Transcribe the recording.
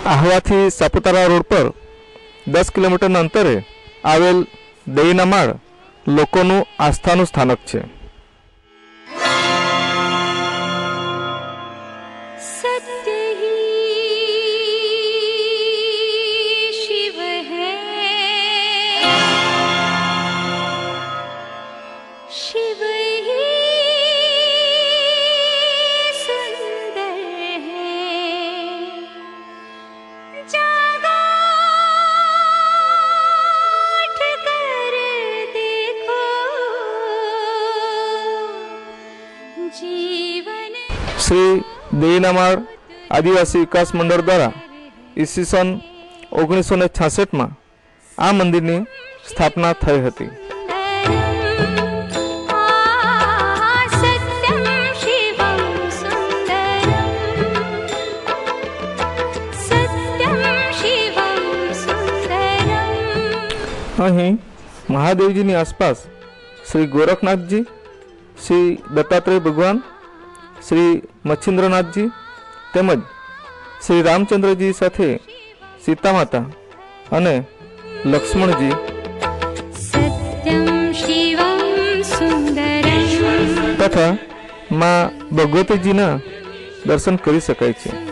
આહવાથી Saputara road પર 10 કિલોમીટરના અંતરે આવેલ દહીંના માળ લોકોનું આસ્થાનું સ્થાનક છે। श्री दહીંના માળ आदिवासी विकास मंडल द्वारा ईस्वीसन 1966 में आ मंदिर की स्थापना थई हती। अहीं महादेवजी की आसपास श्री गोरखनाथ जी, श्री दत्तात्रेय भगवान, श्री मच्छिंद्रनाथ जी तेमज श्री रामचंद्र जी साथे सीता माता अने लक्ष्मण जी तथा मां भगवती जी ना दर्शन करी शकाय छे।